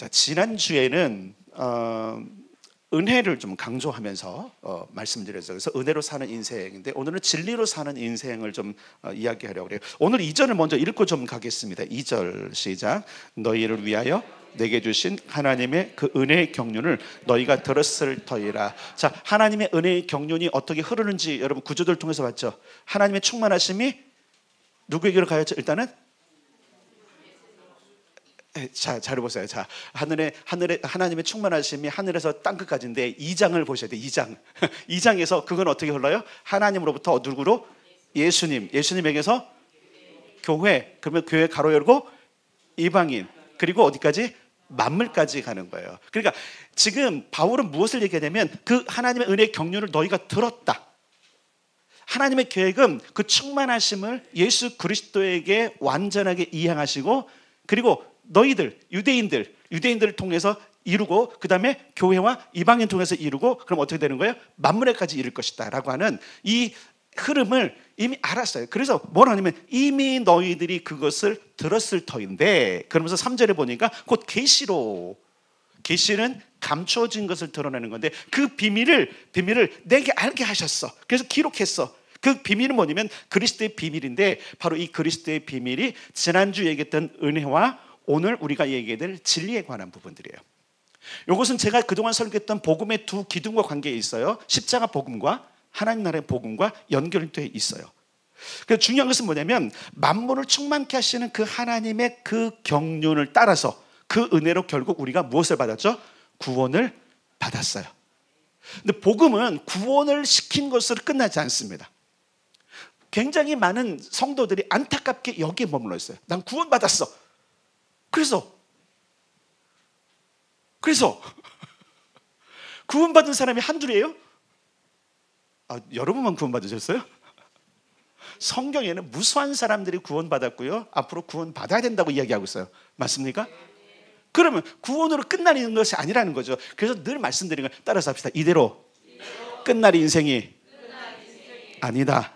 자, 지난주에는 은혜를 좀 강조하면서 말씀드렸어요. 그래서 은혜로 사는 인생인데 오늘은 진리로 사는 인생을 좀 이야기하려고 그래요. 오늘 2절을 먼저 읽고 좀 가겠습니다. 2절 시작. 너희를 위하여 내게 주신 하나님의 그 은혜의 경륜을 너희가 들었을 터이라. 자, 하나님의 은혜의 경륜이 어떻게 흐르는지 여러분 구조들 통해서 봤죠. 하나님의 충만하심이 누구에게로 가야죠? 일단은 자, 잘 보세요. 자, 하늘에 하나님의 충만하심이 하늘에서 땅 끝까지인데 2장을 보셔야 돼요. 2장. 2장에서 그건 어떻게 흘러요? 하나님으로부터 누구로? 예수님에게서 교회. 그러면 교회 가로 열고 이방인. 그리고 어디까지? 만물까지 가는 거예요. 그러니까 지금 바울은 무엇을 얘기하냐면 그 하나님의 은혜의 경륜을 너희가 들었다. 하나님의 계획은 그 충만하심을 예수 그리스도에게 완전하게 이행하시고 그리고 너희들 유대인들을 통해서 이루고 그 다음에 교회와 이방인 통해서 이루고 그럼 어떻게 되는 거예요? 만물에까지 이룰 것이다 라고 하는 이 흐름을 이미 알았어요. 그래서 뭐라 하냐면 이미 너희들이 그것을 들었을 터인데 그러면서 3절에 보니까 곧 계시로 계시는 감추어진 것을 드러내는 건데 그 비밀을 내게 알게 하셨어. 그래서 기록했어. 그 비밀은 뭐냐면 그리스도의 비밀인데 바로 이 그리스도의 비밀이 지난주 얘기했던 은혜와 오늘 우리가 얘기해야 진리에 관한 부분들이에요. 이것은 제가 그동안 설교했던 복음의 두 기둥과 관계에 있어요. 십자가 복음과 하나님 나라의 복음과 연결되어 있어요. 그래서 중요한 것은 뭐냐면 만물을 충만케 하시는 그 하나님의 그 경륜을 따라서 그 은혜로 결국 우리가 무엇을 받았죠? 구원을 받았어요. 근데 복음은 구원을 시킨 것으로 끝나지 않습니다. 굉장히 많은 성도들이 안타깝게 여기에 머물러 있어요. 난 구원받았어. 그래서 구원받은 사람이 한둘이에요? 여러분만 구원받으셨어요? 성경에는 무수한 사람들이 구원받았고요 앞으로 구원받아야 된다고 이야기하고 있어요. 맞습니까? 그러면 구원으로 끝나는 것이 아니라는 거죠. 그래서 늘 말씀드리는 걸 따라서 합시다. 이대로 끝날 인생이 아니다.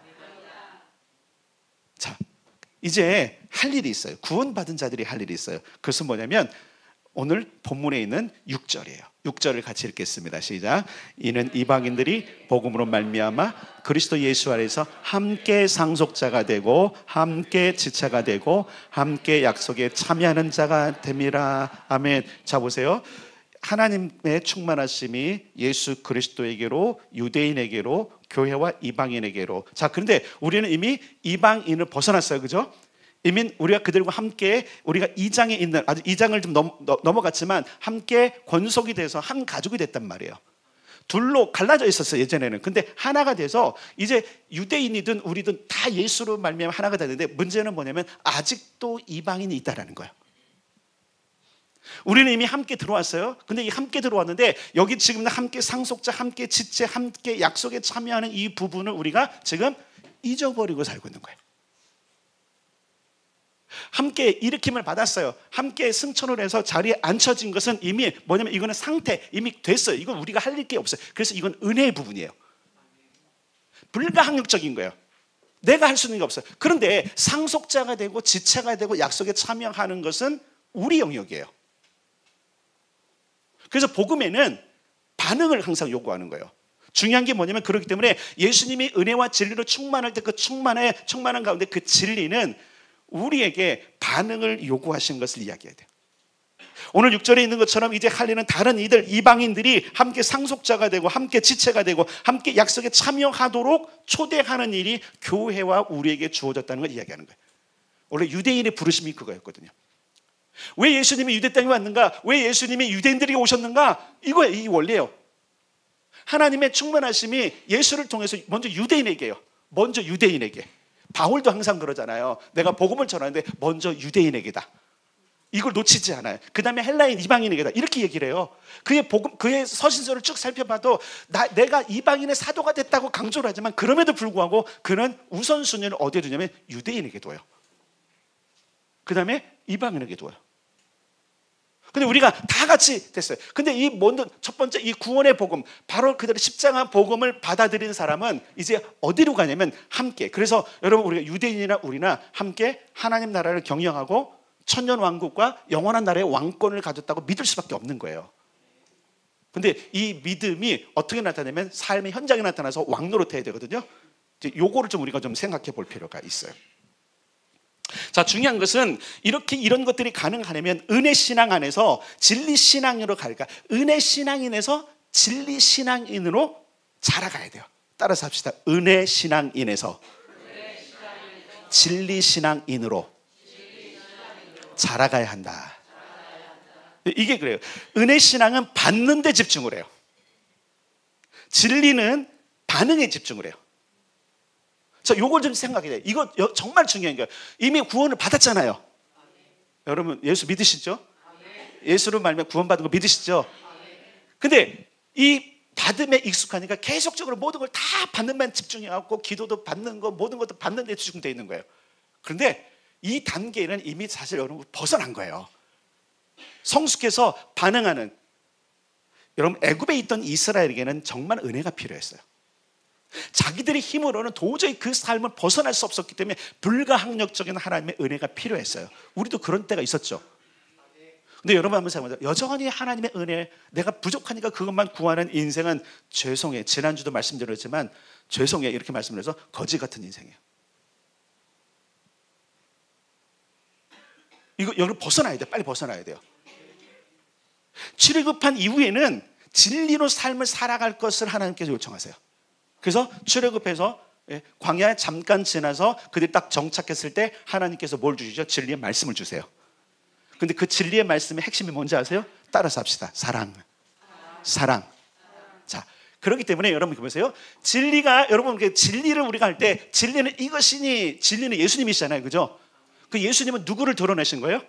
자, 이제 할 일이 있어요. 구원받은 자들이 할 일이 있어요. 그것은 뭐냐면 오늘 본문에 있는 6절이에요. 6절을 같이 읽겠습니다. 시작. 이는 이방인들이 복음으로 말미암아 그리스도 예수 안에서 함께 상속자가 되고 함께 지체가 되고 함께 약속에 참여하는 자가 됨이라. 아멘. 자, 보세요. 하나님의 충만하심이 예수 그리스도에게로 유대인에게로 교회와 이방인에게로. 자, 그런데 우리는 이미 이방인을 벗어났어요. 그죠? 이미 우리가 그들과 함께 우리가 2장에 있는 아주 2장을 좀 넘어갔지만 함께 권속이 돼서 한 가족이 됐단 말이에요. 둘로 갈라져 있었어요 예전에는. 근데 하나가 돼서 이제 유대인이든 우리든 다 예수로 말미암아 하나가 되는데 문제는 뭐냐면 아직도 이방인이 있다라는 거예요. 우리는 이미 함께 들어왔어요. 근데 이 함께 들어왔는데 여기 지금 함께 상속자, 함께 지체, 함께 약속에 참여하는 이 부분을 우리가 지금 잊어버리고 살고 있는 거예요. 함께 일으킴을 받았어요. 함께 승천을 해서 자리에 앉혀진 것은 이미 뭐냐면 이거는 상태 이미 됐어요. 이건 우리가 할 게 없어요. 그래서 이건 은혜의 부분이에요. 불가항력적인 거예요. 내가 할 수 있는 게 없어요. 그런데 상속자가 되고 지체가 되고 약속에 참여하는 것은 우리 영역이에요. 그래서 복음에는 반응을 항상 요구하는 거예요. 중요한 게 뭐냐면 그렇기 때문에 예수님이 은혜와 진리로 충만할 때 그 충만한 가운데 그 진리는 우리에게 반응을 요구하신 것을 이야기해야 돼요. 오늘 6절에 있는 것처럼 이제 할 일은 다른 이들 이방인들이 함께 상속자가 되고 함께 지체가 되고 함께 약속에 참여하도록 초대하는 일이 교회와 우리에게 주어졌다는 걸 이야기하는 거예요. 원래 유대인의 부르심이 그거였거든요. 왜 예수님이 유대 땅에 왔는가? 왜 예수님이 유대인들에게 오셨는가? 이거예요. 이 원리예요. 하나님의 충만하심이 예수를 통해서 먼저 유대인에게요. 먼저 유대인에게. 바울도 항상 그러잖아요. 내가 복음을 전하는데 먼저 유대인에게다. 이걸 놓치지 않아요. 그 다음에 헬라인 이방인에게다. 이렇게 얘기를 해요. 그의 서신서를 쭉 살펴봐도 내가 이방인의 사도가 됐다고 강조를 하지만 그럼에도 불구하고 그는 우선순위를 어디에 두냐면 유대인에게 둬요. 그 다음에 이방인에게 둬요. 근데 우리가 다 같이 됐어요. 근데 이 먼저 첫 번째 이 구원의 복음, 바로 그대로 십자가 복음을 받아들인 사람은 이제 어디로 가냐면 함께. 그래서 여러분 우리가 유대인이나 우리나 함께 하나님 나라를 경영하고 천년 왕국과 영원한 나라의 왕권을 가졌다고 믿을 수밖에 없는 거예요. 근데 이 믿음이 어떻게 나타나면 삶의 현장에 나타나서 왕노릇해야 되거든요. 이제 요거를 좀 우리가 좀 생각해 볼 필요가 있어요. 자, 중요한 것은 이렇게 이런 것들이 가능하려면 은혜 신앙 안에서 진리 신앙으로 갈까? 은혜 신앙인에서 진리 신앙인으로 자라가야 돼요. 따라서 합시다. 은혜 신앙인에서 진리 신앙인으로 자라가야 한다. 이게 그래요. 은혜 신앙은 받는 데 집중을 해요. 진리는 반응에 집중을 해요. 자, 요걸 좀 생각해야 돼요. 이거 정말 중요한 거예요. 이미 구원을 받았잖아요. 여러분 예수 믿으시죠? 예수로 말미암아 구원받은 거 믿으시죠? 근데 이 받음에 익숙하니까 계속적으로 모든 걸 다 받는 만 집중해갖고 기도도 받는 거 모든 것도 받는 데 집중되어 있는 거예요. 그런데 이 단계는 이미 사실 여러분 벗어난 거예요. 성숙해서 반응하는, 여러분 애굽에 있던 이스라엘에게는 정말 은혜가 필요했어요. 자기들의 힘으로는 도저히 그 삶을 벗어날 수 없었기 때문에 불가항력적인 하나님의 은혜가 필요했어요. 우리도 그런 때가 있었죠. 근데 여러분 한번 생각해보세요. 여전히 하나님의 은혜, 내가 부족하니까 그것만 구하는 인생은 죄송해. 지난주도 말씀드렸지만 죄송해 이렇게 말씀을 해서 거지 같은 인생이에요. 이거 여러분 벗어나야 돼요. 빨리 벗어나야 돼요. 출애굽한 이후에는 진리로 삶을 살아갈 것을 하나님께서 요청하세요. 그래서 출애굽해서 광야에 잠깐 지나서 그들이 딱 정착했을 때 하나님께서 뭘 주시죠? 진리의 말씀을 주세요. 근데 그 진리의 말씀의 핵심이 뭔지 아세요? 따라서 합시다. 사랑. 자, 그렇기 때문에 여러분 보세요. 진리가, 여러분 진리를 우리가 할 때 진리는 이것이니, 진리는 예수님이시잖아요. 그죠? 그 예수님은 누구를 드러내신 거예요?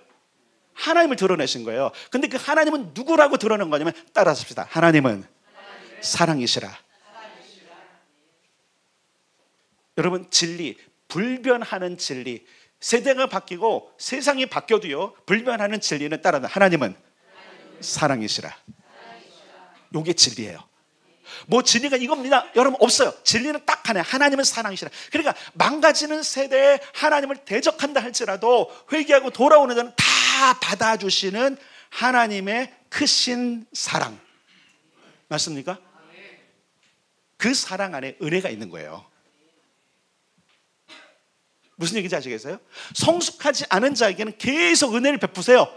하나님을 드러내신 거예요. 근데 그 하나님은 누구라고 드러낸 거냐면 따라서 합시다. 하나님은 사랑이시라. 여러분 진리, 불변하는 진리, 세대가 바뀌고 세상이 바뀌어도요 불변하는 진리는 따라다. 하나님은 사랑이시라. 요게 진리예요. 뭐 진리가 이겁니다 여러분 없어요. 진리는 딱 하나예요. 하나님은 사랑이시라. 그러니까 망가지는 세대에 하나님을 대적한다 할지라도 회개하고 돌아오는 자는 다 받아주시는 하나님의 크신 사랑, 맞습니까? 그 사랑 안에 은혜가 있는 거예요. 무슨 얘기인지 아시겠어요? 성숙하지 않은 자에게는 계속 은혜를 베푸세요.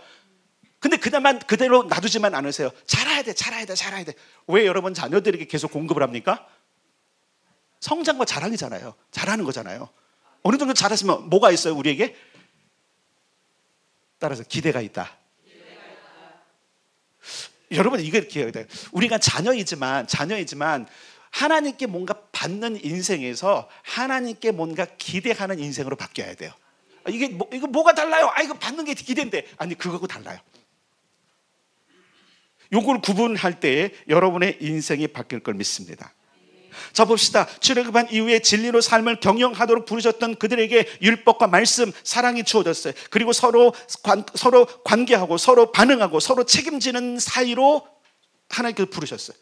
근데 그냥 그대로 놔두지만 않으세요. 잘해야 돼. 왜 여러분 자녀들에게 계속 공급을 합니까? 성장과 자랑이잖아요. 잘하는 거잖아요. 어느 정도 잘했으면 뭐가 있어요 우리에게? 따라서 기대가 있다. 여러분 이게 이렇게 해야 돼요. 우리가 자녀이지만 하나님께 뭔가 받는 인생에서 하나님께 뭔가 기대하는 인생으로 바뀌어야 돼요. 이거 뭐가 달라요? 이거 받는 게 기대인데. 아니 그거하고 달라요. 요걸 구분할 때 여러분의 인생이 바뀔 걸 믿습니다. 자 봅시다. 출애굽한 이후에 진리로 삶을 경영하도록 부르셨던 그들에게 율법과 말씀, 사랑이 주어졌어요. 그리고 서로 관계하고 서로 반응하고 서로 책임지는 사이로 하나님께서 부르셨어요.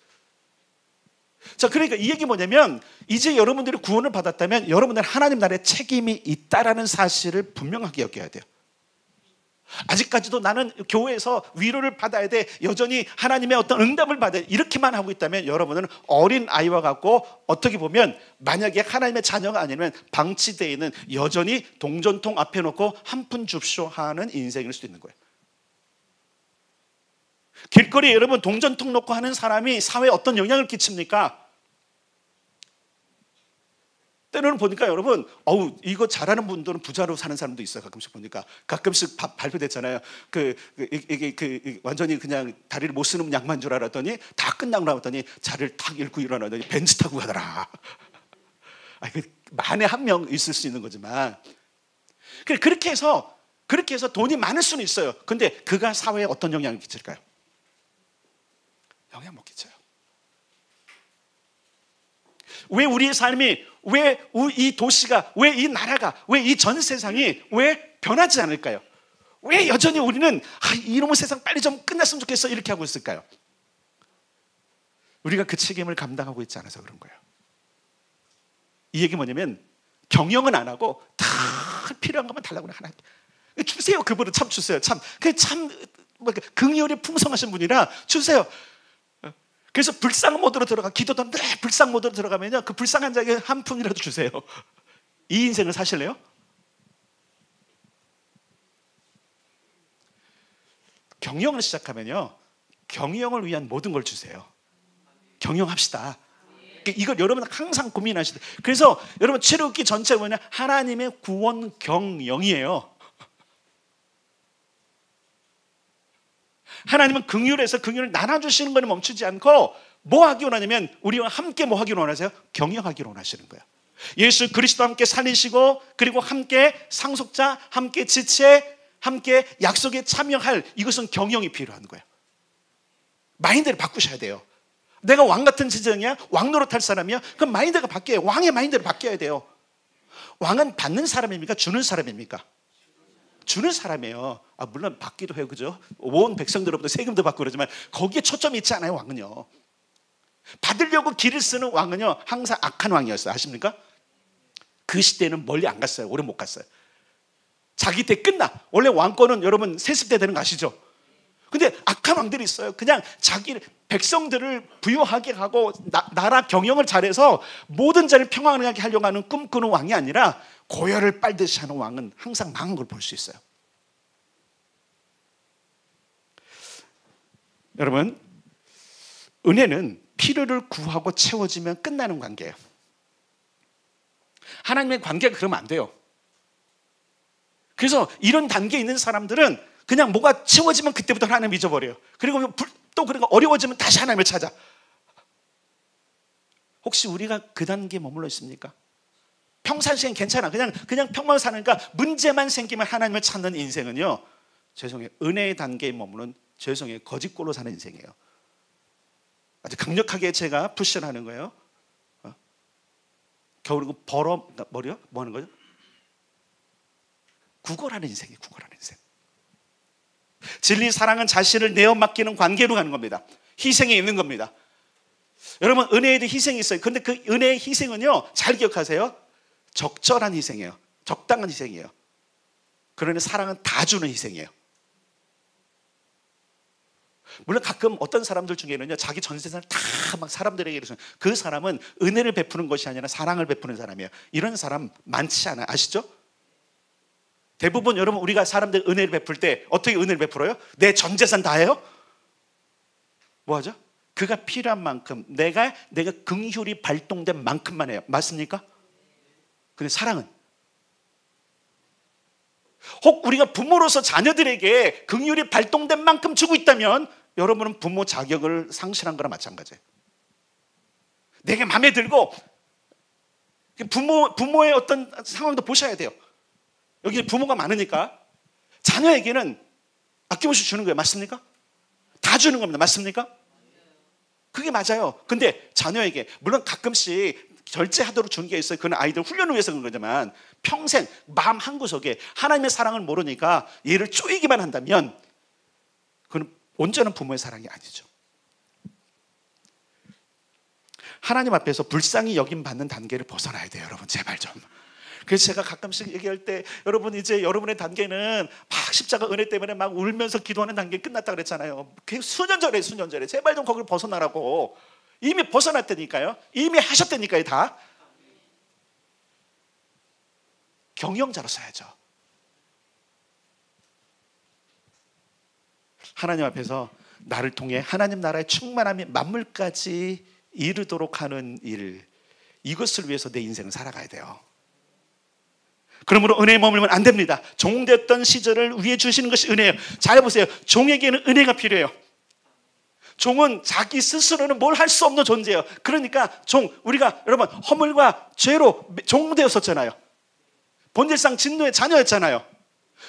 자, 그러니까 이 얘기 뭐냐면 이제 여러분들이 구원을 받았다면 여러분들 하나님 나라에 책임이 있다라는 사실을 분명하게 여겨야 돼요. 아직까지도 나는 교회에서 위로를 받아야 돼, 여전히 하나님의 어떤 응답을 받아야 돼, 이렇게만 하고 있다면 여러분은 어린 아이와 같고 어떻게 보면 만약에 하나님의 자녀가 아니면 방치되어 있는 여전히 동전통 앞에 놓고 한 푼 줍쇼 하는 인생일 수도 있는 거예요. 길거리에 여러분 동전통 놓고 하는 사람이 사회에 어떤 영향을 끼칩니까? 때로는 보니까 여러분 이거 잘하는 분들은 부자로 사는 사람도 있어요. 가끔씩 보니까 가끔씩 발표됐잖아요. 완전히 그냥 다리를 못 쓰는 양만 줄 알았더니 다 끝나고 나왔더니 자리를 탁 잃고 일어나더니 벤츠 타고 가더라. 만에 한 명 있을 수 있는 거지만 그렇게 해서 돈이 많을 수는 있어요. 근데 그가 사회에 어떤 영향을 끼칠까요? 영향 못 끼쳐요. 왜 우리의 삶이, 왜 이 도시가, 왜 이 나라가, 왜 이 전 세상이 왜 변하지 않을까요? 왜 여전히 우리는 이놈의 세상 빨리 좀 끝났으면 좋겠어 이렇게 하고 있을까요? 우리가 그 책임을 감당하고 있지 않아서 그런 거예요. 이 얘기 뭐냐면 경영은 안 하고 다 필요한 것만 달라고 하나. 주세요. 그분은 참 주세요. 참 긍휼이 풍성하신 분이라 주세요. 그래서 불상 모드로 들어가, 기도도 늘 불상 모드로 들어가면요, 그 불쌍한 자에게 한 푼이라도 주세요. 이 인생을 사실래요? 경영을 시작하면요, 경영을 위한 모든 걸 주세요. 경영합시다. 이걸 여러분 항상 고민하시다. 그래서 여러분 출애굽기 전체가 뭐냐, 하나님의 구원 경영이에요. 하나님은 긍휼에서 긍휼을 나눠주시는 것을 멈추지 않고 뭐 하기 원하냐면, 우리와 함께 뭐 하기를 원하세요? 경영하기를 원하시는 거예요. 예수 그리스도와 함께 살리시고, 그리고 함께 상속자, 함께 지체, 함께 약속에 참여할, 이것은 경영이 필요한 거예요. 마인드를 바꾸셔야 돼요. 내가 왕 같은 지정이야? 왕 노릇할 사람이야? 그럼 마인드가 바뀌어요. 왕의 마인드를 바뀌어야 돼요. 왕은 받는 사람입니까? 주는 사람입니까? 주는 사람이에요. 물론 받기도 해요, 그죠? 온 백성들로부터 세금도 받고 그러지만 거기에 초점이 있지 않아요, 왕은요. 받으려고 길을 쓰는 왕은요, 항상 악한 왕이었어요. 아십니까? 그 시대는 멀리 안 갔어요. 오래 못 갔어요. 자기 때 끝나. 원래 왕권은 여러분 세습 때 되는 거 아시죠? 근데 악한 왕들이 있어요. 그냥 자기 백성들을 부유하게 하고 나라 경영을 잘해서 모든 자를 평안하게 하려고 하는 꿈꾸는 왕이 아니라, 고열을 빨듯이 하는 왕은 항상 망한 걸 볼 수 있어요. 여러분, 은혜는 필요를 구하고 채워지면 끝나는 관계예요. 하나님의 관계가 그러면 안 돼요. 그래서 이런 단계에 있는 사람들은 그냥 뭐가 채워지면 그때부터 하나님 잊어버려요. 그리고 또 그리고 어려워지면 다시 하나님을 찾아. 혹시 우리가 그 단계에 머물러 있습니까? 평상시엔 괜찮아. 그냥 평범하게 사니까 문제만 생기면 하나님을 찾는 인생은요, 죄송해요, 은혜의 단계에 머무는, 죄송해요, 거짓골로 사는 인생이에요. 아주 강력하게 제가 푸시를 하는 거예요. 겨울이고 머리요? 뭐 하는 거죠? 구걸하는 인생이에요. 구걸하는 인생. 진리 사랑은 자신을 내어 맡기는 관계로 가는 겁니다. 희생이 있는 겁니다. 여러분, 은혜에도 희생이 있어요. 근데 그 은혜의 희생은요, 잘 기억하세요, 적절한 희생이에요. 적당한 희생이에요. 그러니 사랑은 다 주는 희생이에요. 물론 가끔 어떤 사람들 중에는요, 자기 전 재산을 다 막 사람들에게 이러죠. 그 사람은 은혜를 베푸는 것이 아니라 사랑을 베푸는 사람이에요. 이런 사람 많지 않아요. 아시죠? 대부분 여러분, 우리가 사람들 은혜를 베풀 때 어떻게 은혜를 베풀어요? 내 전 재산 다 해요? 뭐 하죠? 그가 필요한 만큼, 내가 긍휼이 발동된 만큼만 해요. 맞습니까? 근데 사랑은, 혹 우리가 부모로서 자녀들에게 긍휼이 발동된 만큼 주고 있다면 여러분은 부모 자격을 상실한 거나 마찬가지예요. 내게 마음에 들고, 부모의 어떤 상황도 보셔야 돼요. 여기 부모가 많으니까 자녀에게는 아낌없이 주는 거예요. 맞습니까? 다 주는 겁니다. 맞습니까? 그게 맞아요. 근데 자녀에게, 물론 가끔씩 절제하도록 주는 게 있어요. 그건 아이들 훈련을 위해서 그런 거지만, 평생 마음 한구석에 하나님의 사랑을 모르니까 얘를 쪼이기만 한다면 그건 온전한 부모의 사랑이 아니죠. 하나님 앞에서 불쌍히 여김받는 단계를 벗어나야 돼요. 여러분, 제발 좀. 그래서 제가 가끔씩 얘기할 때, 여러분 이제 여러분의 단계는 막 십자가 은혜 때문에 막 울면서 기도하는 단계 끝났다 그랬잖아요. 수년 전에 제발 좀 거기를 벗어나라고. 이미 벗어났다니까요. 이미 하셨다니까요. 다 경영자로 써야죠. 하나님 앞에서 나를 통해 하나님 나라의 충만함이 만물까지 이르도록 하는 일, 이것을 위해서 내 인생을 살아가야 돼요. 그러므로 은혜에 머물면 안 됩니다. 종되었던 시절을 위해 주시는 것이 은혜예요. 잘 보세요. 종에게는 은혜가 필요해요. 종은 자기 스스로는 뭘 할 수 없는 존재예요. 그러니까 우리가 여러분 허물과 죄로 종되었었잖아요. 본질상 진노의 자녀였잖아요.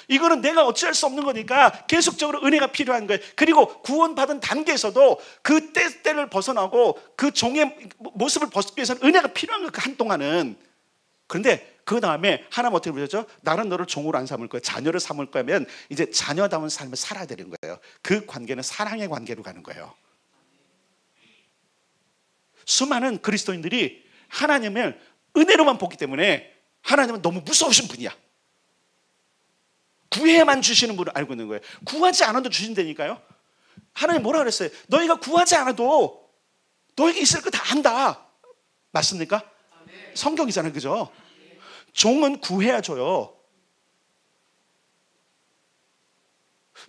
이거는 내가 어찌할 수 없는 거니까 계속적으로 은혜가 필요한 거예요. 그리고 구원받은 단계에서도 그 때를 벗어나고 그 종의 모습을 벗기 위해서는 은혜가 필요한 거예요. 그 한동안은. 그런데 그 다음에 하나님 어떻게 부르셨죠? 나는 너를 종으로 안 삼을 거야, 자녀를 삼을 거면 이제 자녀다운 삶을 살아야 되는 거예요. 그 관계는 사랑의 관계로 가는 거예요. 수많은 그리스도인들이 하나님을 은혜로만 보기 때문에 하나님은 너무 무서우신 분이야. 구해야만 주시는 분을 알고 있는 거예요. 구하지 않아도 주신다니까요. 하나님 뭐라 그랬어요? 너희가 구하지 않아도 너에게 있을 거 다 안다. 맞습니까? 성경이잖아요, 그죠? 종은 구해야 줘요.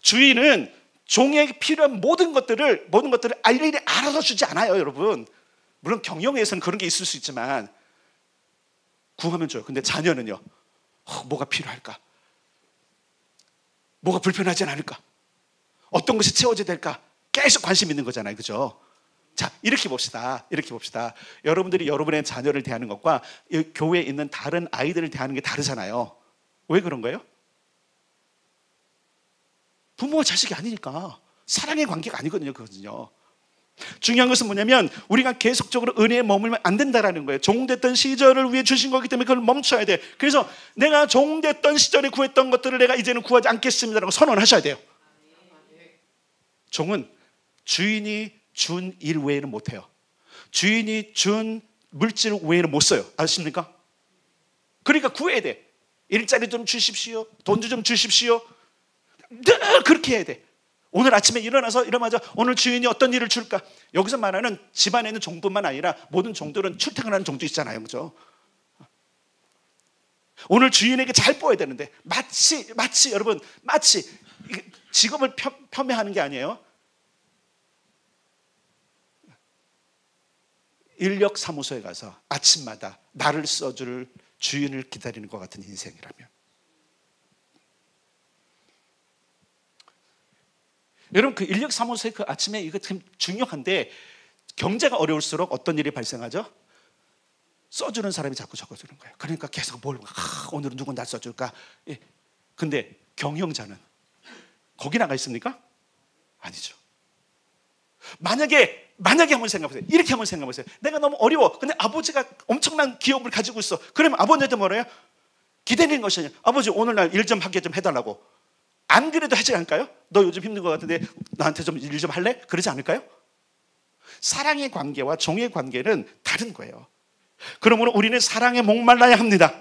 주인은 종에게 필요한 모든 것들을 일일이 알아서 주지 않아요, 여러분. 물론 경영에서는 그런 게 있을 수 있지만 구하면 줘요. 근데 자녀는요, 뭐가 필요할까? 뭐가 불편하지 않을까? 어떤 것이 채워져야 될까? 계속 관심 있는 거잖아요, 그죠? 자, 이렇게 봅시다. 여러분들이 여러분의 자녀를 대하는 것과 교회에 있는 다른 아이들을 대하는 게 다르잖아요. 왜 그런 거예요? 부모와 자식이 아니니까. 사랑의 관계가 아니거든요, 그거는요. 중요한 것은 뭐냐면 우리가 계속적으로 은혜에 머물면 안 된다라는 거예요. 종됐던 시절을 위해 주신 거기 때문에 그걸 멈춰야 돼. 그래서 내가 종됐던 시절에 구했던 것들을 내가 이제는 구하지 않겠습니다라고 선언하셔야 돼요. 종은 주인이 준 일 외에는 못해요. 주인이 준 물질 외에는 못 써요. 아십니까? 그러니까 구해야 돼. 일자리 좀 주십시오. 돈 좀 주십시오. 늘 그렇게 해야 돼. 오늘 아침에 일어나자 오늘 주인이 어떤 일을 줄까? 여기서 말하는 집안에 있는 종뿐만 아니라 모든 종들은 출퇴근하는 종도 있잖아요, 그죠? 오늘 주인에게 잘 보여야 되는데 마치 여러분 직업을 폄훼하는 게 아니에요. 인력 사무소에 가서 아침마다 나를 써줄 주인을 기다리는 것 같은 인생이라면, 여러분 그 인력 사무소의 그 아침에 이거 참 중요한데 경제가 어려울수록 어떤 일이 발생하죠? 써주는 사람이 자꾸 적어주는 거예요. 그러니까 계속 오늘은 누구 나 써줄까? 예. 근데 경영자는 거기 나가 있습니까? 아니죠. 만약에 한번 생각해보세요. 이렇게 한번 생각해보세요. 내가 너무 어려워. 근데 아버지가 엄청난 기업을 가지고 있어. 그러면 아버지한테 뭐래요? 기대는 것이 아니야. 아버지 오늘날 일 좀 하게 좀 해달라고. 안 그래도 하지 않을까요? 너 요즘 힘든 것 같은데 나한테 좀 일 좀 할래? 그러지 않을까요? 사랑의 관계와 종의 관계는 다른 거예요. 그러므로 우리는 사랑에 목말라야 합니다.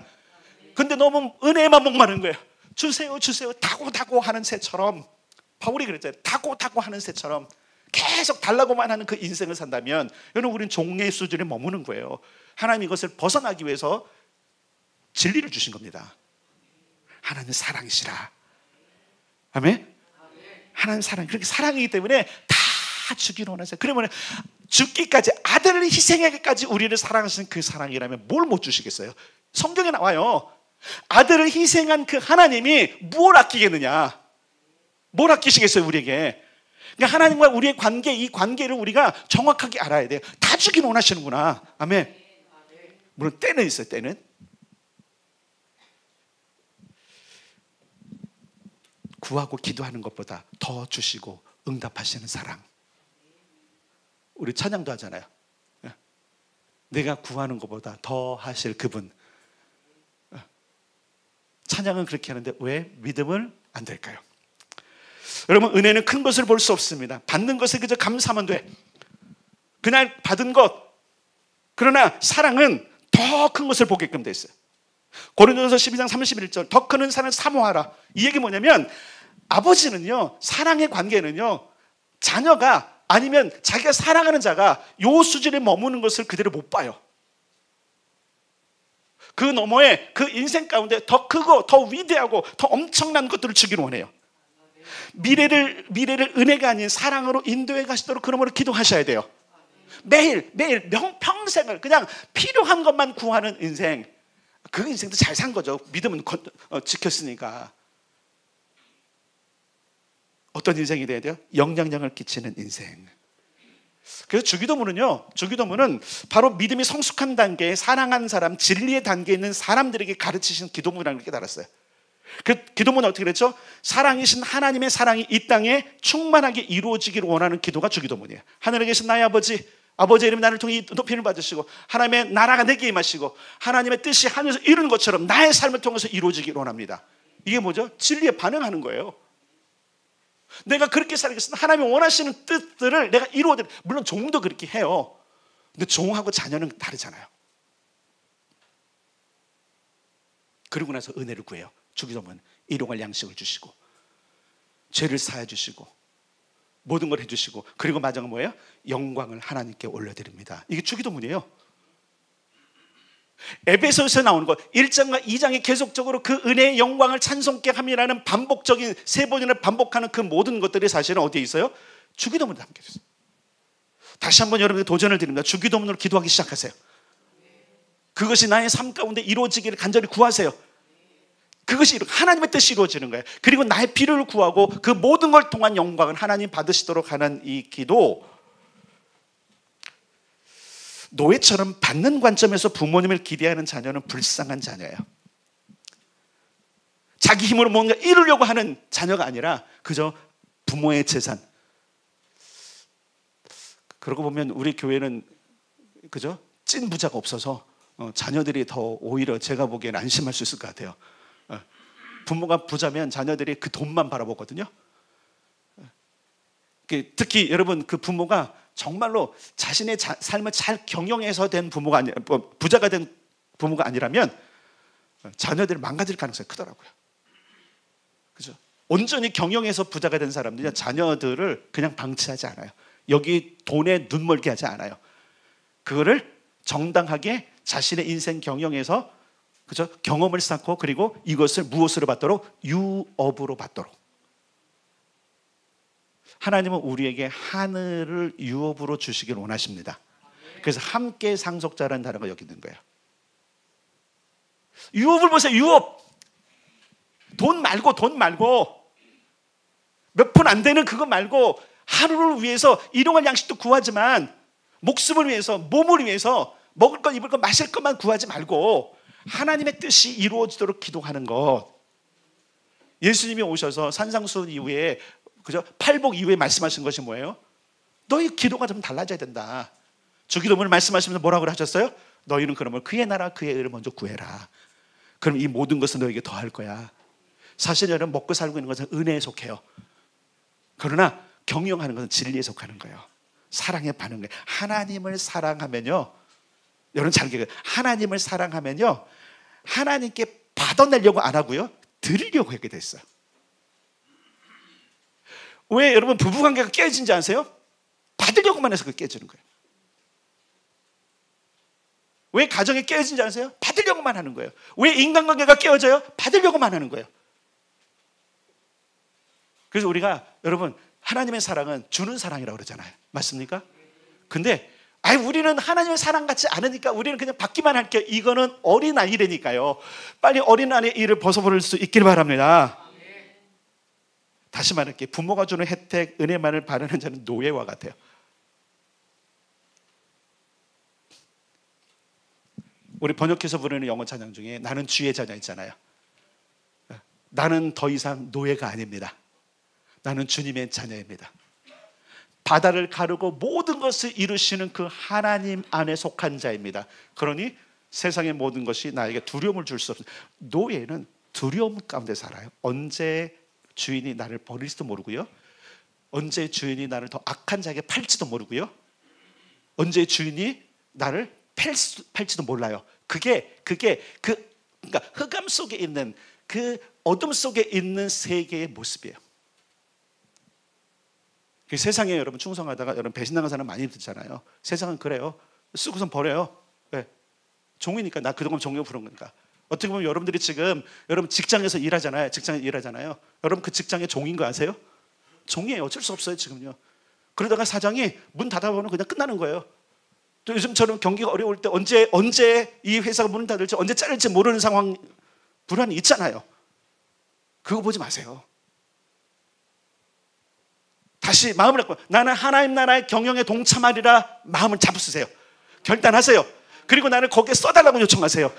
근데 너무 은혜에만 목마른 거예요. 주세요 다고 하는 새처럼. 바울이 그랬잖아요. 다고 하는 새처럼 계속 달라고만 하는 그 인생을 산다면 여러분 우리는 종의 수준에 머무는 거예요. 하나님 이것을 벗어나기 위해서 진리를 주신 겁니다. 하나님은 사랑이시라. 아멘? 하나님 사랑. 그렇게 사랑이기 때문에 다 주기로 원하세요. 그러면 죽기까지 아들을 희생하기까지 우리를 사랑하시는 그 사랑이라면 뭘 못 주시겠어요? 성경에 나와요. 아들을 희생한 그 하나님이 뭘 아끼겠느냐? 뭘 아끼시겠어요 우리에게? 그러니까 하나님과 우리의 관계, 이 관계를 우리가 정확하게 알아야 돼요. 다 주긴 원하시는구나. 아멘. 물론 때는 있어요. 때는 구하고 기도하는 것보다 더 주시고 응답하시는 사랑. 우리 찬양도 하잖아요. 내가 구하는 것보다 더 하실 그분. 찬양은 그렇게 하는데 왜 믿음을 안 될까요? 여러분 은혜는 큰 것을 볼 수 없습니다. 받는 것에 그저 감사하면 돼. 그날 받은 것. 그러나 사랑은 더 큰 것을 보게끔 돼 있어요. 고린도전서 12장 31절 더 큰 사랑을 사모하라. 이 얘기 뭐냐면 아버지는요, 사랑의 관계는요, 자녀가 아니면 자기가 사랑하는 자가 요 수준에 머무는 것을 그대로 못 봐요. 그 너머에 그 인생 가운데 더 크고 더 위대하고 더 엄청난 것들을 주기를 원해요. 미래를 은혜가 아닌 사랑으로 인도해 가시도록 그러므로 기도하셔야 돼요. 매일 평생을 그냥 필요한 것만 구하는 인생, 그 인생도 잘 산 거죠. 믿음은 지켰으니까. 어떤 인생이 돼야 돼요? 영향력을 끼치는 인생. 그래서 주기도문은 바로 믿음이 성숙한 단계에 사랑하는 사람, 진리의 단계에 있는 사람들에게 가르치신 기도문이라는 걸 깨달았어요. 그 기도문은 어떻게 됐죠? 사랑이신 하나님의 사랑이 이 땅에 충만하게 이루어지기를 원하는 기도가 주기도문이에요. 하늘에 계신 나의 아버지의 이름 나를 통해 높임을 받으시고 하나님의 나라가 내게 임하시고 하나님의 뜻이 하늘에서 이루는 것처럼 나의 삶을 통해서 이루어지기를 원합니다. 이게 뭐죠? 진리에 반응하는 거예요. 내가 그렇게 살겠습니다. 하나님이 원하시는 뜻들을 내가 이루어드려. 물론 종도 그렇게 해요. 근데 종하고 자녀는 다르잖아요. 그러고 나서 은혜를 구해요. 주기도문 일용할 양식을 주시고 죄를 사해 주시고 모든 걸 해주시고, 그리고 마지막은 뭐예요? 영광을 하나님께 올려드립니다. 이게 주기도문이에요. 에베소서에 나오는 거 1장과 2장에 계속적으로 그 은혜의 영광을 찬송케 함이라는 반복적인 3번이나 반복하는 그 모든 것들이 사실은 어디에 있어요? 주기도문에 담겨져 있어요. 다시 한번 여러분들 도전을 드립니다. 주기도문으로 기도하기 시작하세요. 그것이 나의 삶 가운데 이루어지기를 간절히 구하세요. 그것이 하나님의 뜻이 이루어지는 거예요. 그리고 나의 필요를 구하고 그 모든 걸 통한 영광을 하나님 받으시도록 하는 이 기도. 노예처럼 받는 관점에서 부모님을 기대하는 자녀는 불쌍한 자녀예요. 자기 힘으로 뭔가 이루려고 하는 자녀가 아니라 그저 부모의 재산. 그러고 보면 우리 교회는 그죠? 찐 부자가 없어서 자녀들이 더 오히려 제가 보기엔 안심할 수 있을 것 같아요. 부모가 부자면 자녀들이 그 돈만 바라보거든요. 특히 여러분, 그 부모가 정말로 자신의 삶을 잘 경영해서 된 부모가 아니, 부자가 된 부모가 아니라면 자녀들이 망가질 가능성이 크더라고요. 그죠? 온전히 경영해서 부자가 된 사람들은 자녀들을 그냥 방치하지 않아요. 여기 돈에 눈멀게 하지 않아요. 그거를 정당하게 자신의 인생 경영에서 그죠? 경험을 쌓고, 그리고 이것을 무엇으로 받도록? 유업으로 받도록. 하나님은 우리에게 하늘을 유업으로 주시길 원하십니다. 그래서 함께 상속자라는 단어가 여기 있는 거예요. 유업을 보세요. 유업. 돈 말고 몇 푼 안 되는 그거 말고 하루를 위해서 일용할 양식도 구하지만 목숨을 위해서, 몸을 위해서 먹을 것, 입을 것, 마실 것만 구하지 말고 하나님의 뜻이 이루어지도록 기도하는 것. 예수님이 오셔서 산상수훈 이후에 그죠? 팔복 이후에 말씀하신 것이 뭐예요? 너희 기도가 좀 달라져야 된다. 주기도문을 말씀하시면서 뭐라고 하셨어요? 너희는 그러면 그의 나라 그의 의를 먼저 구해라. 그럼 이 모든 것은 너에게 더할 거야. 사실 여러분, 먹고 살고 있는 것은 은혜에 속해요. 그러나 경영하는 것은 진리에 속하는 거예요. 사랑에 파는 거예요. 하나님을 사랑하면요, 여러분 잘 기억해요. 하나님을 사랑하면요, 하나님께 받아내려고 안 하고요, 드리려고 하게 됐어요. 왜 여러분 부부관계가 깨진지 아세요? 받으려고만 해서 깨지는 거예요. 왜 가정이 깨진지 아세요? 받으려고만 하는 거예요. 왜 인간관계가 깨어져요? 받으려고만 하는 거예요. 그래서 우리가 여러분, 하나님의 사랑은 주는 사랑이라고 그러잖아요. 맞습니까? 근데 우리는 하나님의 사랑 같지 않으니까 우리는 그냥 받기만 할게요. 이거는 어린아이라니까요. 빨리 어린아이의 일을 벗어버릴 수 있길 바랍니다. 다시 말할게요. 부모가 주는 혜택, 은혜만을 바라는 자는 노예와 같아요. 우리 번역해서 부르는 영어 찬양 중에 나는 주의 자녀 있잖아요. 나는 더 이상 노예가 아닙니다. 나는 주님의 자녀입니다. 바다를 가르고 모든 것을 이루시는 그 하나님 안에 속한 자입니다. 그러니 세상의 모든 것이 나에게 두려움을 줄 수 없습니다. 노예는 두려움 가운데 살아요. 언제 주인이 나를 버릴지도 모르고요, 언제 주인이 나를 더 악한 자에게 팔지도 모르고요, 언제 주인이 나를 팔지도 몰라요. 그러니까 흑암 속에 있는 그 어둠 속에 있는 세계의 모습이에요. 세상에 여러분 충성하다가 여러분 배신당한 사람 많이 듣잖아요. 세상은 그래요. 쓰고선 버려요. 왜? 종이니까. 나 그동안 종이고 부른 거니까. 어떻게 보면 여러분들이 지금 여러분 직장에서 일하잖아요. 여러분 그 직장의 종인 거 아세요? 종이에요. 어쩔 수 없어요 지금요. 그러다가 사장이 문 닫아보면 그냥 끝나는 거예요. 또 요즘처럼 경기가 어려울 때 언제 이 회사가 문을 닫을지, 언제 자를지 모르는 상황, 불안이 있잖아요. 그거 보지 마세요. 다시 마음을 잡고 나는 하나님 나라의 경영에 동참하리라 마음을 잡으세요. 결단하세요. 그리고 나를 거기에 써달라고 요청하세요.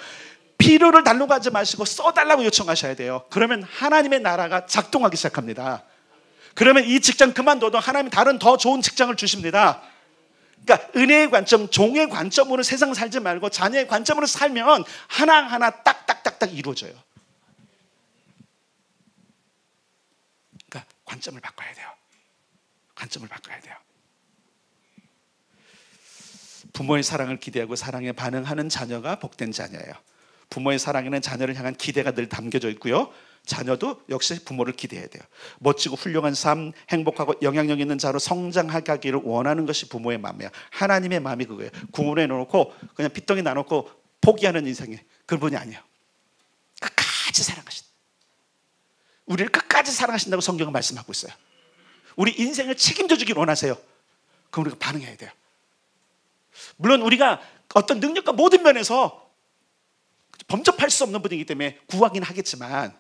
필요를 달라고 하지 마시고 써달라고 요청하셔야 돼요. 그러면 하나님의 나라가 작동하기 시작합니다. 그러면 이 직장 그만둬도 하나님이 다른 더 좋은 직장을 주십니다. 그러니까 은혜의 관점, 종의 관점으로 세상 살지 말고 자녀의 관점으로 살면 하나하나 딱딱딱딱 이루어져요. 그러니까 관점을 바꿔야 돼요. 관점을 바꿔야 돼요. 부모의 사랑을 기대하고 사랑에 반응하는 자녀가 복된 자녀예요. 부모의 사랑에는 자녀를 향한 기대가 늘 담겨져 있고요, 자녀도 역시 부모를 기대해야 돼요. 멋지고 훌륭한 삶, 행복하고 영향력 있는 자로 성장하기를 원하는 것이 부모의 마음이에요. 하나님의 마음이 그거예요. 구원해 놓고 그냥 핏덩이 나놓고 포기하는 인생이 그분이 아니에요. 끝까지 사랑하신다. 우리를 끝까지 사랑하신다고 성경은 말씀하고 있어요. 우리 인생을 책임져 주길 원하세요. 그럼 우리가 반응해야 돼요. 물론 우리가 어떤 능력과 모든 면에서 범접할 수 없는 분이기 때문에 구하긴 하겠지만,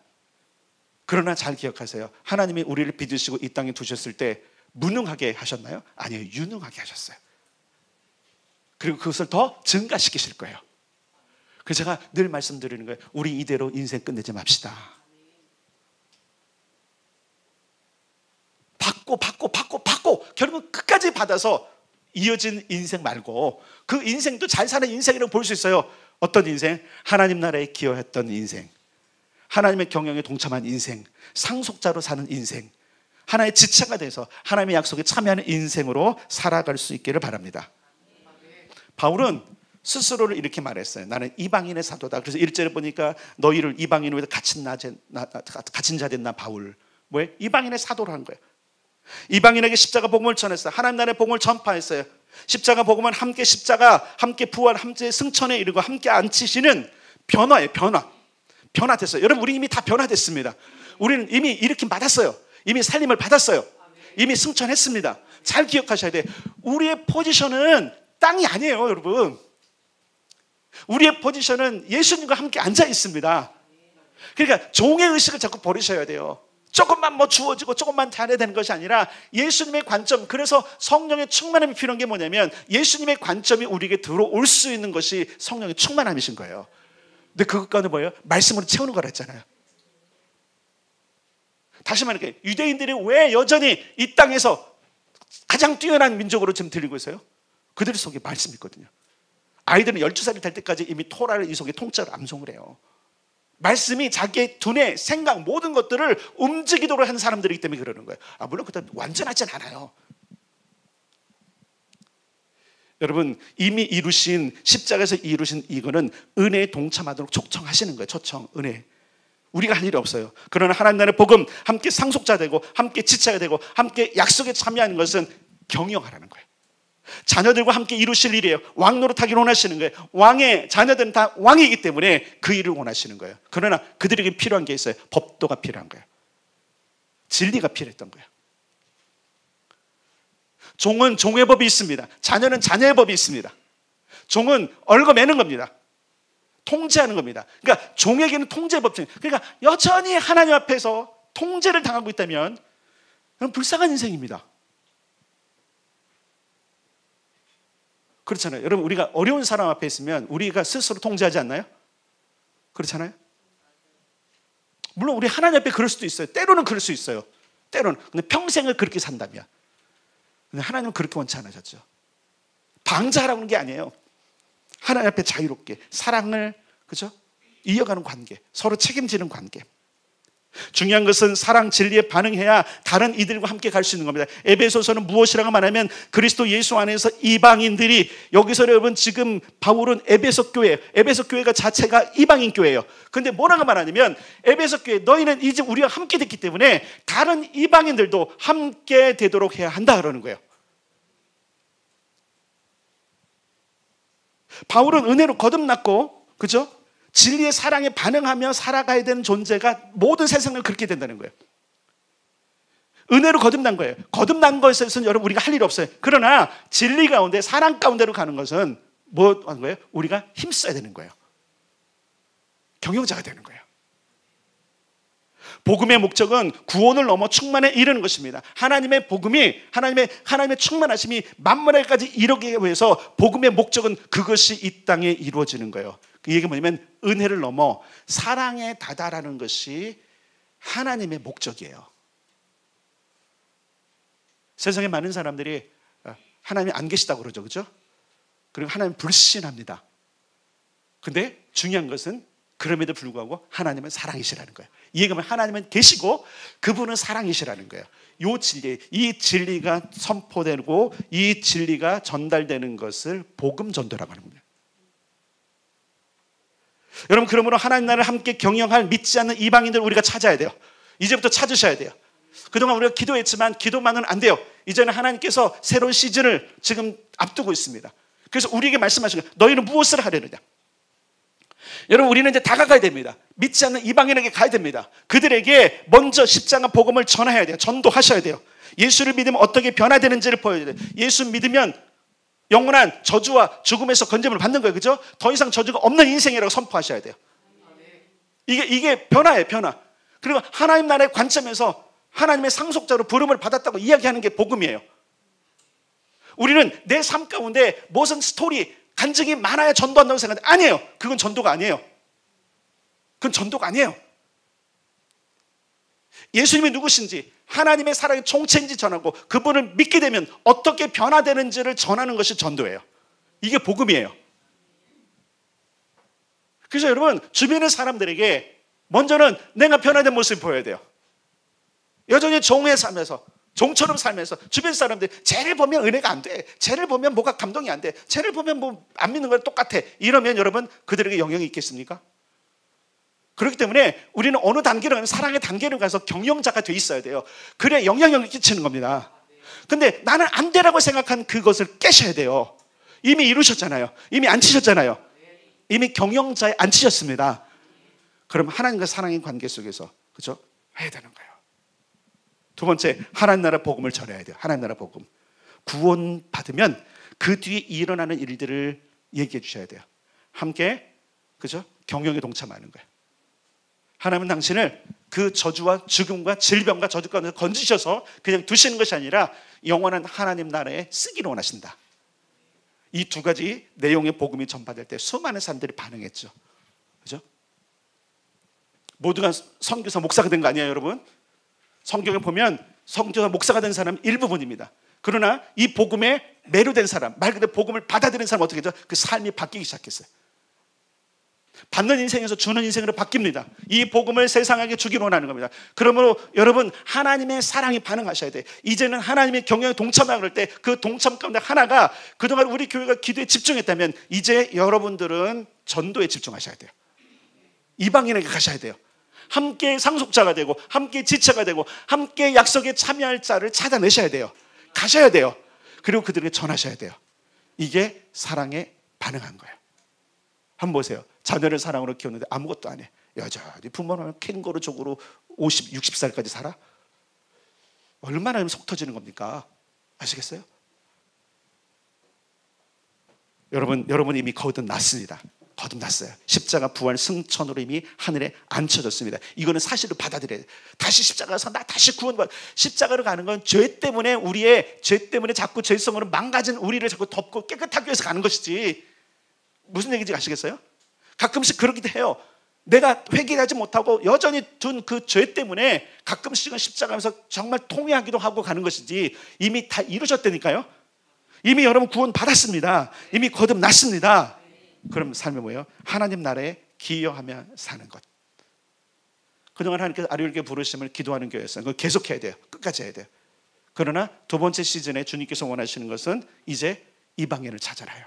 그러나 잘 기억하세요. 하나님이 우리를 빚으시고 이 땅에 두셨을 때 무능하게 하셨나요? 아니요, 유능하게 하셨어요. 그리고 그것을 더 증가시키실 거예요. 그래서 제가 늘 말씀드리는 거예요. 우리 이대로 인생 끝내지 맙시다. 받고 결국 끝까지 받아서 이어진 인생 말고 그 인생도 잘 사는 인생이라고 볼 수 있어요. 어떤 인생? 하나님 나라에 기여했던 인생, 하나님의 경영에 동참한 인생, 상속자로 사는 인생, 하나의 지체가 돼서 하나님의 약속에 참여하는 인생으로 살아갈 수 있기를 바랍니다. 바울은 스스로를 이렇게 말했어요. 나는 이방인의 사도다. 그래서 1절에 보니까 너희를 이방인으로 갇힌 자 된 나 바울. 왜? 이방인의 사도를 한 거예요. 이방인에게 십자가 복음을 전했어요. 하나님 나라의 복음을 전파했어요. 십자가 복음은 함께 십자가, 함께 부활, 함께 승천에 이르고 함께 앉히시는 변화예요. 변화됐어요. 여러분, 우리 이미 다 변화됐습니다. 우리는 이미 일으킴 받았어요. 이미 살림을 받았어요. 이미 승천했습니다. 잘 기억하셔야 돼요. 우리의 포지션은 땅이 아니에요, 여러분. 우리의 포지션은 예수님과 함께 앉아 있습니다. 그러니까 종의 의식을 자꾸 버리셔야 돼요. 조금만 주어지고 조금만 잘해야 되는 것이 아니라 예수님의 관점. 그래서 성령의 충만함이 필요한 게 뭐냐면 예수님의 관점이 우리에게 들어올 수 있는 것이 성령의 충만함이신 거예요. 근데 그것과는 뭐예요? 말씀으로 채우는 거라 했잖아요. 다시 말할게요. 유대인들이 왜 여전히 이 땅에서 가장 뛰어난 민족으로 지금 들리고 있어요? 그들 속에 말씀이 있거든요. 아이들은 12살이 될 때까지 이미 토라를 이 속에 통째로 암송을 해요. 말씀이 자기의 두뇌, 생각, 모든 것들을 움직이도록 하는 사람들이기 때문에 그러는 거예요. 물론 그때 완전하진 않아요. 여러분, 이미 이루신, 십자가에서 이루신 이거는 은혜에 동참하도록 초청하시는 거예요. 초청, 은혜. 우리가 할 일이 없어요. 그러나 하나님 나라의 복음, 함께 상속자 되고 함께 지체가 되고 함께 약속에 참여하는 것은 경영하라는 거예요. 자녀들과 함께 이루실 일이에요. 왕 노릇하기를 원하시는 거예요. 왕의 자녀들은 다 왕이기 때문에 그 일을 원하시는 거예요. 그러나 그들에게 필요한 게 있어요. 법도가 필요한 거예요. 진리가 필요했던 거예요. 종은 종의 법이 있습니다. 자녀는 자녀의 법이 있습니다. 종은 얽어매는 겁니다. 통제하는 겁니다. 그러니까 종에게는 통제법. 그러니까 여전히 하나님 앞에서 통제를 당하고 있다면 그건 불쌍한 인생입니다. 그렇잖아요. 여러분, 우리가 어려운 사람 앞에 있으면 우리가 스스로 통제하지 않나요? 그렇잖아요. 물론 우리 하나님 앞에 그럴 수도 있어요. 때로는 그럴 수 있어요. 때로는. 근데 평생을 그렇게 산다면. 근데 하나님은 그렇게 원치 않으셨죠. 방자하라는 게 아니에요. 하나님 앞에 자유롭게 사랑을, 그죠? 이어가는 관계, 서로 책임지는 관계. 중요한 것은 사랑, 진리에 반응해야 다른 이들과 함께 갈 수 있는 겁니다. 에베소서는 무엇이라고 말하면 그리스도 예수 안에서 이방인들이, 여기서 여러분 지금 바울은 에베소 교회가 자체가 이방인 교회예요. 근데 뭐라고 말하냐면 에베소 교회, 너희는 이제 우리와 함께 됐기 때문에 다른 이방인들도 함께 되도록 해야 한다 그러는 거예요. 바울은 은혜로 거듭났고, 그죠? 진리의 사랑에 반응하며 살아가야 되는 존재가 모든 세상을 그렇게 된다는 거예요. 은혜로 거듭난 거예요. 거듭난 것에서는 여러분 우리가 할 일이 없어요. 그러나 진리 가운데, 사랑 가운데로 가는 것은 뭐 하는 거예요? 우리가 힘써야 되는 거예요. 경영자가 되는 거예요. 복음의 목적은 구원을 넘어 충만에 이르는 것입니다. 하나님의 복음이, 하나님의 충만하심이 만물에까지 이르기 위해서 복음의 목적은 그것이 이 땅에 이루어지는 거예요. 그 얘기가 뭐냐면 은혜를 넘어 사랑에 다다라는 것이 하나님의 목적이에요. 세상에 많은 사람들이 하나님이 안 계시다고 그러죠, 그죠? 그리고 하나님 불신합니다. 근데 중요한 것은 그럼에도 불구하고 하나님은 사랑이시라는 거예요. 이 얘기하면 하나님은 계시고 그분은 사랑이시라는 거예요. 이 진리가 선포되고 이 진리가 전달되는 것을 복음 전도라고 하는 겁니다. 여러분, 그러므로 하나님 나라를 함께 경영할 믿지 않는 이방인들 우리가 찾아야 돼요. 이제부터 찾으셔야 돼요. 그동안 우리가 기도했지만 기도만은 안 돼요. 이제는 하나님께서 새로운 시즌을 지금 앞두고 있습니다. 그래서 우리에게 말씀하신 거예요. 너희는 무엇을 하려느냐. 여러분, 우리는 이제 다가가야 됩니다. 믿지 않는 이방인에게 가야 됩니다. 그들에게 먼저 십자가 복음을 전해야 돼요. 전도하셔야 돼요. 예수를 믿으면 어떻게 변화되는지를 보여야 돼요. 예수 믿으면 영원한 저주와 죽음에서 건짐을 받는 거예요. 그죠? 더 이상 저주가 없는 인생이라고 선포하셔야 돼요. 이게 변화예요, 변화. 그리고 하나님 나라의 관점에서 하나님의 상속자로 부름을 받았다고 이야기하는 게 복음이에요. 우리는 내 삶 가운데 무슨 스토리, 간증이 많아야 전도한다고 생각하는데 아니에요. 그건 전도가 아니에요. 그건 전도가 아니에요. 예수님이 누구신지, 하나님의 사랑의 총체인지 전하고 그분을 믿게 되면 어떻게 변화되는지를 전하는 것이 전도예요. 이게 복음이에요. 그래서 여러분, 주변의 사람들에게 먼저는 내가 변화된 모습을 보여야 돼요. 여전히 종의 삶에서, 종처럼 살면서 주변 사람들 쟤를 보면 은혜가 안 돼, 쟤를 보면 뭐가 감동이 안 돼, 쟤를 보면 뭐 안 믿는 거 똑같아, 이러면 여러분 그들에게 영향이 있겠습니까? 그렇기 때문에 우리는 어느 단계로 가면 사랑의 단계로 가서 경영자가 돼 있어야 돼요. 그래야 영향력을 끼치는 겁니다. 근데 나는 안 되라고 생각한 그것을 깨셔야 돼요. 이미 이루셨잖아요. 이미 앉히셨잖아요. 이미 경영자에 앉히셨습니다. 그럼 하나님과 사랑의 관계 속에서, 그렇죠? 해야 되는 거예요. 두 번째, 하나님 나라 복음을 전해야 돼요. 하나님 나라 복음. 구원 받으면 그 뒤에 일어나는 일들을 얘기해 주셔야 돼요. 함께, 그죠? 경영에 동참하는 거예요. 하나님은 당신을 그 저주와 죽음과 질병과 저주 가운데 건지셔서 그냥 두시는 것이 아니라 영원한 하나님 나라에 쓰기를 원하신다. 이 두 가지 내용의 복음이 전파될 때 수많은 사람들이 반응했죠. 그죠? 모두가 선교사 목사가 된 거 아니에요, 여러분? 성경에 보면 선교사 목사가 된 사람은 일부분입니다. 그러나 이 복음에 매료된 사람, 말 그대로 복음을 받아들이는 사람은 어떻게 되죠? 그 삶이 바뀌기 시작했어요. 받는 인생에서 주는 인생으로 바뀝니다. 이 복음을 세상에게 주기를 원하는 겁니다. 그러므로 여러분, 하나님의 사랑에 반응하셔야 돼요. 이제는 하나님의 경영에 동참하고 그럴 때 그 동참 가운데 하나가, 그동안 우리 교회가 기도에 집중했다면 이제 여러분들은 전도에 집중하셔야 돼요. 이방인에게 가셔야 돼요. 함께 상속자가 되고 함께 지체가 되고 함께 약속에 참여할 자를 찾아내셔야 돼요. 가셔야 돼요. 그리고 그들에게 전하셔야 돼요. 이게 사랑에 반응한 거예요. 한번 보세요. 자녀를 사랑으로 키웠는데 아무것도 안 해. 여전히 부모는 캥거루족으로 50, 60살까지 살아? 얼마나 속 터지는 겁니까? 아시겠어요? 여러분 이미 거듭났습니다. 거듭났어요. 십자가 부활 승천으로 이미 하늘에 앉혀졌습니다. 이거는 사실을 받아들여야 돼요. 다시 십자가 가서 나 다시 구원받아. 십자가로 가는 건 죄 때문에, 우리의 죄 때문에 자꾸 죄성으로 망가진 우리를 자꾸 덮고 깨끗하기 위해서 가는 것이지. 무슨 얘기인지 아시겠어요? 가끔씩 그러기도 해요. 내가 회개하지 못하고 여전히 둔 그 죄 때문에 가끔씩은 십자가에서 정말 통회하기도 하고 가는 것이지, 이미 다 이루셨다니까요. 이미 여러분 구원 받았습니다. 이미 거듭났습니다. 그럼 삶이 뭐예요? 하나님 나라에 기여하며 사는 것. 그동안 하나님께서 아리울교회 부르심을 기도하는 교회였어요. 그걸 계속해야 돼요. 끝까지 해야 돼요. 그러나 두 번째 시즌에 주님께서 원하시는 것은 이제 이방인을 찾아라요.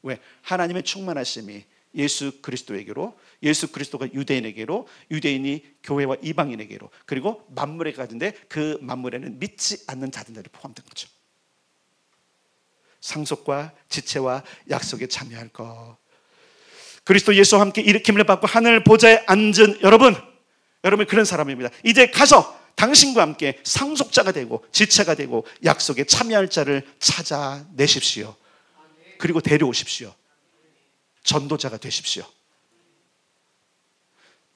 왜? 하나님의 충만하심이 예수 그리스도에게로, 예수 그리스도가 유대인에게로, 유대인이 교회와 이방인에게로, 그리고 만물에 가는데 그 만물에는 믿지 않는 자들이 포함된 거죠. 상속과 지체와 약속에 참여할 것. 그리스도 예수와 함께 일으킴을 받고 하늘 보좌에 앉은 여러분 그런 사람입니다. 이제 가서 당신과 함께 상속자가 되고 지체가 되고 약속에 참여할 자를 찾아내십시오. 그리고 데려오십시오. 전도자가 되십시오.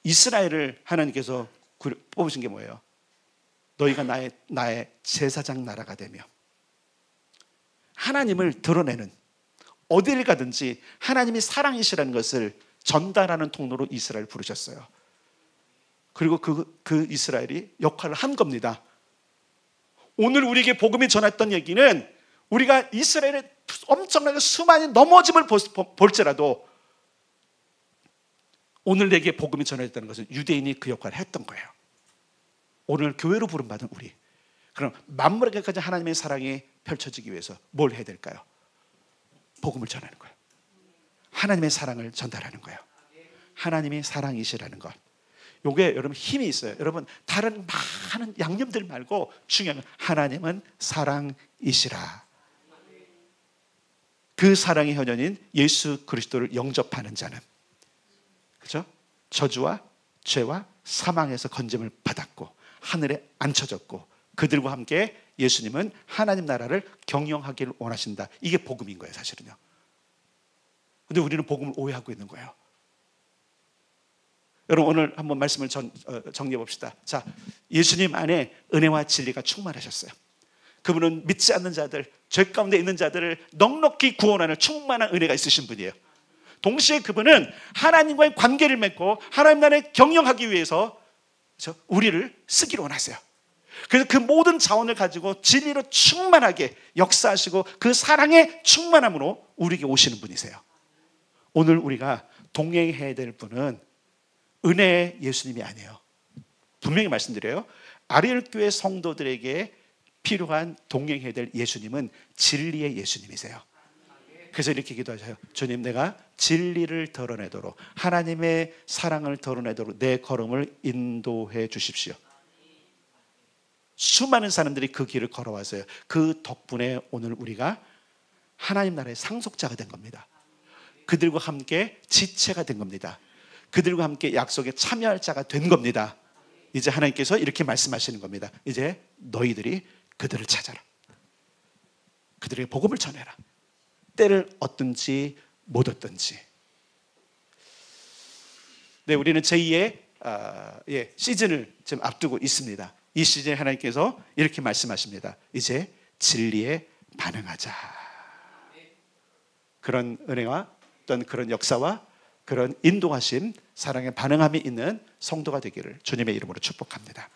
이스라엘을 하나님께서 뽑으신 게 뭐예요? 너희가 나의 제사장 나라가 되며 하나님을 드러내는, 어디를 가든지 하나님이 사랑이시라는 것을 전달하는 통로로 이스라엘 부르셨어요. 그리고 그 이스라엘이 역할을 한 겁니다. 오늘 우리에게 복음이 전했던 얘기는 우리가 이스라엘의 엄청나게 수많은 넘어짐을 볼지라도 오늘 내게 복음이 전해졌다는 것은 유대인이 그 역할을 했던 거예요. 오늘 교회로 부름받은 우리, 그럼 만물에게까지 하나님의 사랑이 펼쳐지기 위해서 뭘 해야 될까요? 복음을 전하는 거예요. 하나님의 사랑을 전달하는 거예요. 하나님이 사랑이시라는 것. 요게 여러분 힘이 있어요. 여러분 다른 많은 양념들 말고 중요한 건 하나님은 사랑이시라. 그 사랑의 현현인 예수 그리스도를 영접하는 자는, 그렇죠? 저주와 죄와 사망에서 건짐을 받았고 하늘에 앉혀졌고 그들과 함께 예수님은 하나님 나라를 경영하기를 원하신다. 이게 복음인 거예요, 사실은요. 근데 우리는 복음을 오해하고 있는 거예요. 여러분 오늘 한번 말씀을 정리해 봅시다. 자, 예수님 안에 은혜와 진리가 충만하셨어요. 그분은 믿지 않는 자들, 죄 가운데 있는 자들을 넉넉히 구원하는 충만한 은혜가 있으신 분이에요. 동시에 그분은 하나님과의 관계를 맺고 하나님 나라를 경영하기 위해서 우리를 쓰기로 원하세요. 그래서 그 모든 자원을 가지고 진리로 충만하게 역사하시고 그 사랑의 충만함으로 우리에게 오시는 분이세요. 오늘 우리가 동행해야 될 분은 은혜의 예수님이 아니에요. 분명히 말씀드려요. 아리엘 교회 성도들에게 필요한 동행해야 될 예수님은 진리의 예수님이세요. 그래서 이렇게 기도하셔요. 주님, 내가 진리를 드러내도록, 하나님의 사랑을 드러내도록 내 걸음을 인도해 주십시오. 수많은 사람들이 그 길을 걸어왔어요. 그 덕분에 오늘 우리가 하나님 나라의 상속자가 된 겁니다. 그들과 함께 지체가 된 겁니다. 그들과 함께 약속에 참여할 자가 된 겁니다. 이제 하나님께서 이렇게 말씀하시는 겁니다. 이제 너희들이 그들을 찾아라. 그들에게 복음을 전해라. 때를 얻든지 못 얻든지. 네, 우리는 제2의 시즌을 지금 앞두고 있습니다. 이 시즌에 하나님께서 이렇게 말씀하십니다. 이제 진리에 반응하자. 그런 은혜와 어떤 그런 역사와 그런 인도하심, 사랑의 반응함이 있는 성도가 되기를 주님의 이름으로 축복합니다.